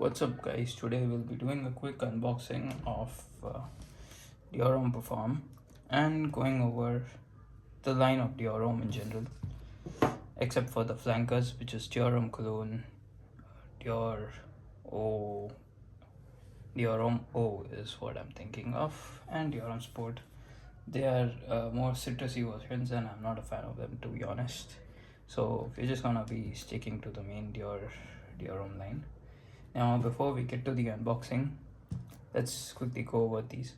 What's up, guys? Today we'll be doing a quick unboxing of Dior Homme Parfum and going over the line of Dior Homme in general, except for the flankers, which is Dior Homme Cologne, Dior O, Dior Homme O is what I'm thinking of, and Dior Homme Sport. They are more citrusy versions, and I'm not a fan of them, to be honest. So we're just gonna be sticking to the main Dior Homme line. Now, before we get to the unboxing, let's quickly go over these.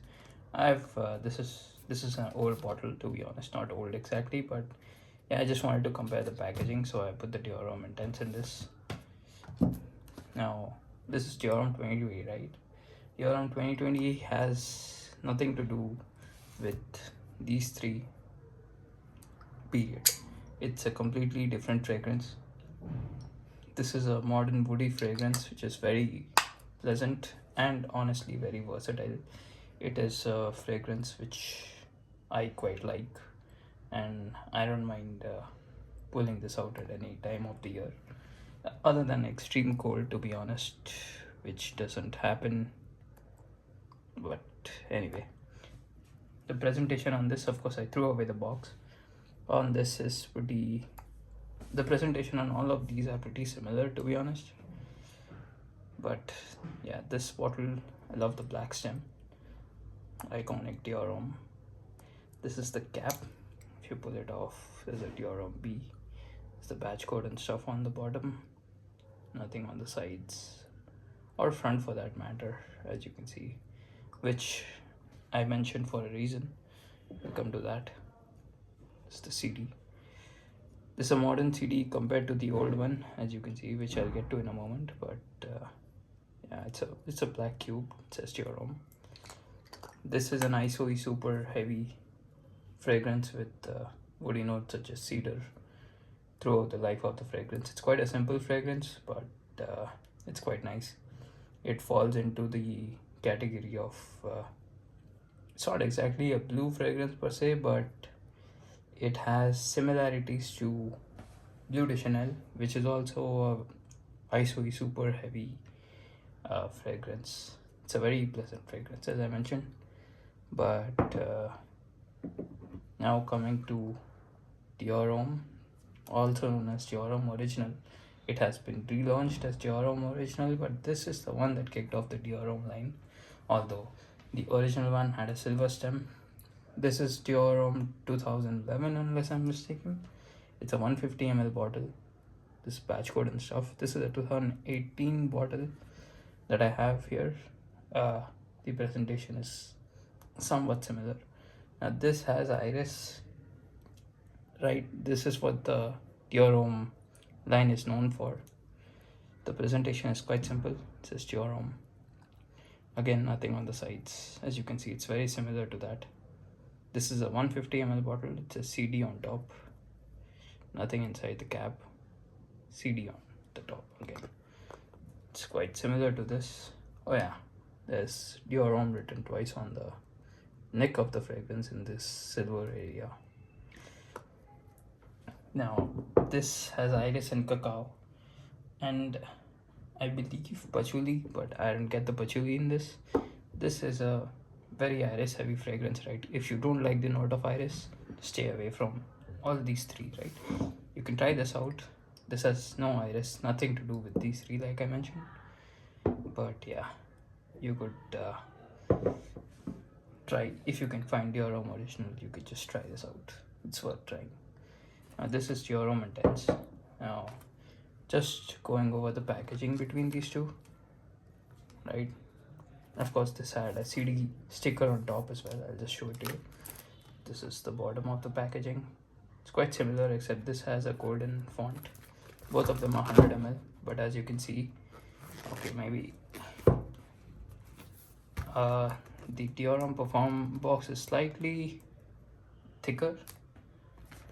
I've this is an old bottle, to be honest, not old exactly, but yeah, I just wanted to compare the packaging, so I put the Dior Homme Intense in this. Now, this is Dior Homme 2020, right? Dior Homme 2020 has nothing to do with these three. Period. It's a completely different fragrance. This is a modern woody fragrance which is very pleasant and honestly very versatile. It is a fragrance which I quite like, and I don't mind pulling this out at any time of the year, other than extreme cold, to be honest, which doesn't happen. But anyway, the presentation on this, of course, I threw away the box. On this is pretty. The presentation on all of these are pretty similar, to be honest. But yeah, this bottle, I love the black stem, iconic Dior Homme. This is the cap. If you pull it off, there's a Dior Homme B. It's the badge code and stuff on the bottom. Nothing on the sides or front for that matter, as you can see, which I mentioned for a reason. We'll come to that. It's the CD. This is a modern CD compared to the old one, as you can see, which I'll get to in a moment. But yeah, it's a black cube. It says Dior Homme. This is an ISOE super heavy fragrance with woody notes such as cedar throughout the life of the fragrance. It's quite a simple fragrance, but it's quite nice. It falls into the category of it's not exactly a blue fragrance per se, but it has similarities to Blue de Chanel, which is also a ISOE super heavy fragrance. It's a very pleasant fragrance, as I mentioned. But now coming to Dior Homme, also known as Dior Homme Original. It has been relaunched as Dior Homme Original, but this is the one that kicked off the Dior Homme line. Although the original one had a silver stem. This is Dior Homme 2011, unless I'm mistaken. It's a 150 ml bottle. This batch code and stuff. This is a 2018 bottle that I have here. The presentation is somewhat similar. Now this has iris, right? This is what the Dior Homme line is known for. The presentation is quite simple. It says Dior Homme. Again, nothing on the sides. As you can see, it's very similar to that. This is a 150 ml bottle. It says CD on top. Nothing inside the cap. CD on the top again. It's quite similar to this. Oh yeah, there's Dior Homme written twice on the neck of the fragrance in this silver area. Now this has iris and cacao, and I believe patchouli, but I didn't get the patchouli in this. This is a very iris heavy fragrance, right? If you don't like the note of iris, stay away from all these three, right? You can try this out. This has no iris, nothing to do with these three, like I mentioned. But yeah, you could try. If you can find Dior Homme Original, you could just try this out. It's worth trying. Now this is Dior Homme Intense. Now just going over the packaging between these two, right? Of course, this had a CD sticker on top as well. I'll just show it to you. This is the bottom of the packaging. It's quite similar, except this has a golden font. Both of them are 100 ml, but as you can see, okay, maybe the Dior Homme Parfum box is slightly thicker.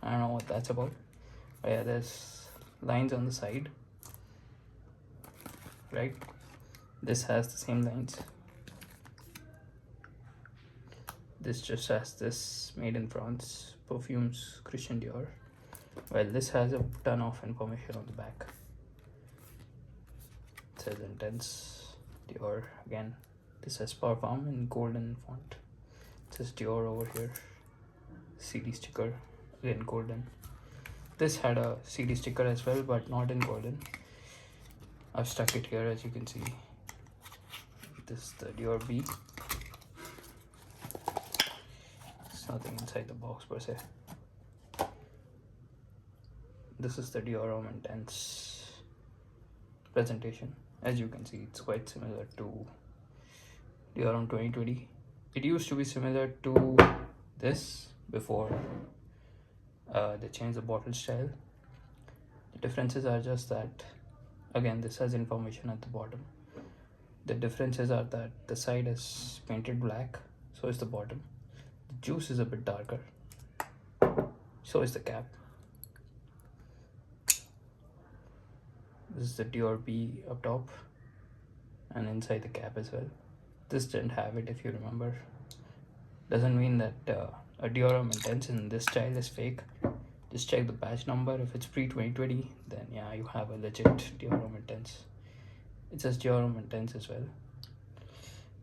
I don't know what that's about. But yeah, there's lines on the side, right? This has the same lines. This just has this made in France, perfumes Christian Dior. Well, this has a ton of information on the back. says intense Dior again. This says Parfum in golden font. It says Dior over here. CD sticker again golden. This had a CD sticker as well, but not in golden. I've stuck it here, as you can see. This is the Dior B. There's nothing inside the box per se. This is the Dior Homme Intense presentation. As you can see, it's quite similar to Dior Homme 2020. It used to be similar to this before they changed the bottle style. The differences are just that, again, this has information at the bottom. The differences are that the side is painted black, so is the bottom. The juice is a bit darker, so is the cap. This is the Dior B up top and inside the cap as well. This didn't have it, if you remember. Doesn't mean that a Dior Homme Intense in this style is fake. Just check the batch number. If it's pre-2020, then yeah, you have a legit Dior Homme Intense. It says Dior Homme Intense as well.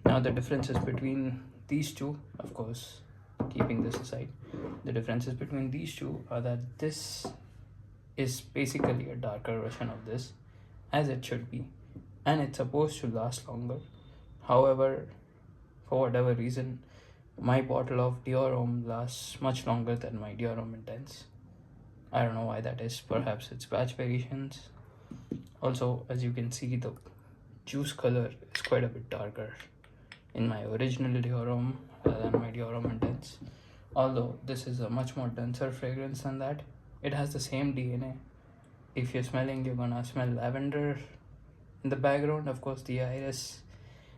Now the differences between these two, of course, keeping this aside, the differences between these two are that this is basically a darker version of this, as it should be, and it's supposed to last longer. However, for whatever reason, my bottle of Dior Homme lasts much longer than my Dior Homme Intense. I don't know why that is. Perhaps it's batch variations. Also, as you can see, the juice color is quite a bit darker in my original Dior Homme than my Dior Homme Intense. Although this is a much more denser fragrance than that. It has the same DNA. If you're smelling, you're gonna smell lavender in the background. Of course, the iris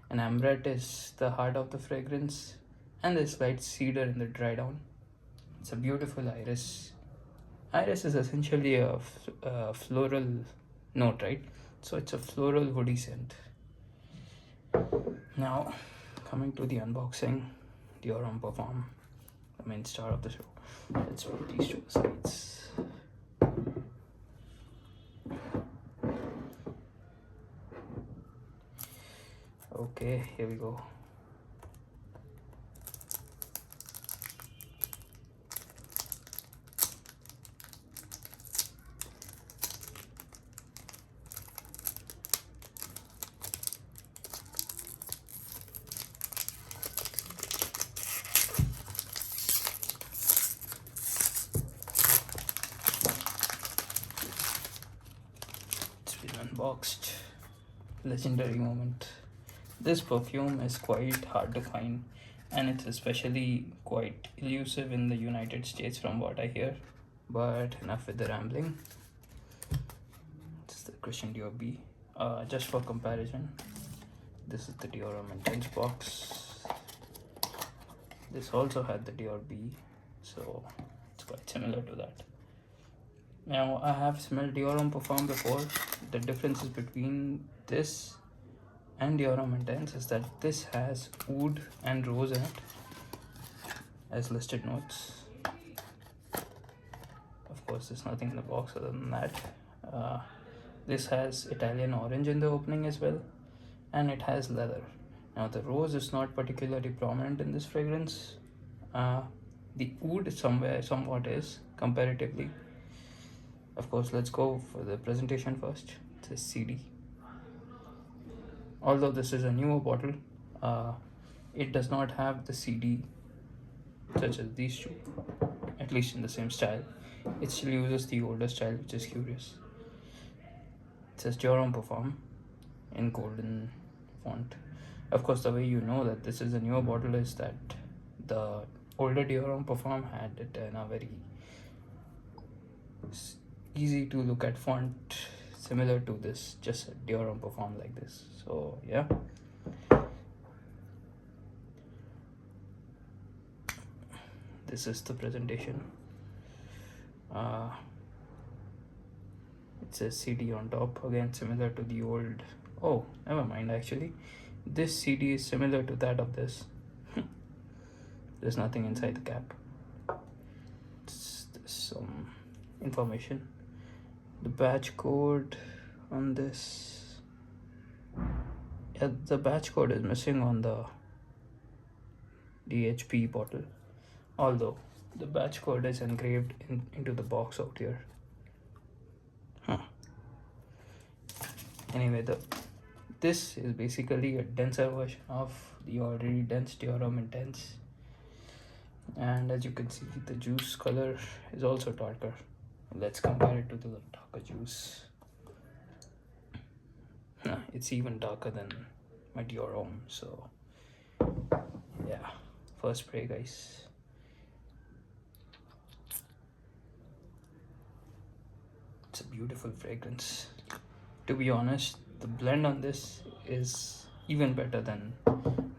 and ambrette is the heart of the fragrance, and the slight cedar in the dry down. It's a beautiful iris. Iris is essentially a floral note, right? So it's a floral woody scent. Now, coming to the unboxing, Dior Homme Parfum, the main star of the show. Let's put these to the sides. Okay, here we go. It's been unboxed. Legendary moment. This perfume is quite hard to find, and it's especially quite elusive in the United States from what I hear. But enough with the rambling. This is the Christian Dior B. Just for comparison, this is the Dior Homme Intense box. This also had the Dior B, so it's quite similar to that. Now, I have smelled Dior Homme Parfum before. The differences between this and Dior Homme Intense is that this has oud and rose in it as listed notes. Of course, there's nothing in the box other than that. This has Italian orange in the opening as well, and it has leather. Now, the rose is not particularly prominent in this fragrance. The oud somewhat is comparatively. Of course, let's go for the presentation first. It says CD. Although this is a newer bottle, it does not have the CD such as these two, at least in the same style. It still uses the older style, which is curious. It says Dior Homme Parfum in golden font. Of course, the way you know that this is a newer bottle is that the older Dior Homme Parfum had it in a very easy to look at font similar to this, just a Dior Homme Parfum like this. So yeah, this is the presentation. It says CD on top, again similar to the old. Oh, never mind, actually this CD is similar to that of this. There's nothing inside the cap. There's some information. The batch code on this Yeah, the batch code is missing on the DHP bottle, although the batch code is engraved into the box out here. Anyway, this is basically a denser version of the already dense Dior Homme Intense, and as you can see, the juice color is also darker. Let's compare it to the darker juice. It's even darker than my Dior Homme. So yeah, first spray, guys. It's a beautiful fragrance. To be honest, the blend on this is even better than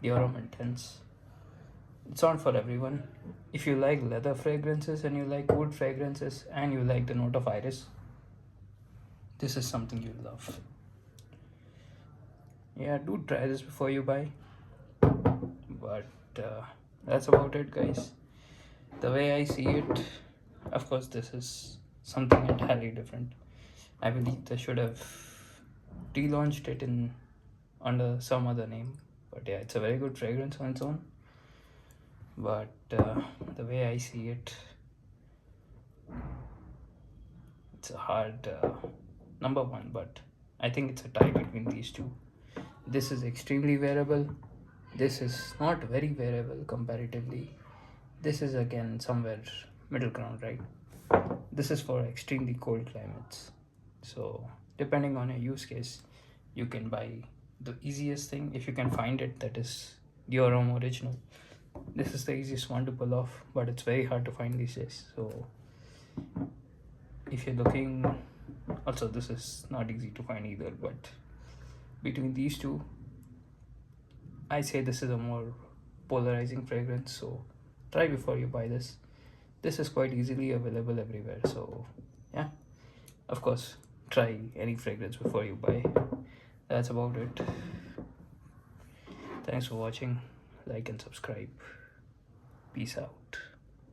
Dior Homme Intense. It's not for everyone. If you like leather fragrances and you like wood fragrances and you like the note of iris, this is something you'll love. Yeah, do try this before you buy. But that's about it, guys. The way I see it, of course, this is something entirely different. I believe they should have relaunched it in under some other name. But yeah, it's a very good fragrance on its own. But the way I see it, it's a hard number one, but I think it's a tie between these two. This is extremely wearable. This is not very wearable comparatively. This is again somewhere middle ground, right? This is for extremely cold climates. So depending on your use case, you can buy the easiest thing if you can find it, that is Dior Homme Original. This is the easiest one to pull off, but it's very hard to find these days. So if you're looking, also this is not easy to find either, but between these two, I say this is a more polarizing fragrance. So try before you buy this. This is quite easily available everywhere. So yeah, of course, try any fragrance before you buy. That's about it. Thanks for watching. Like and subscribe. Peace out.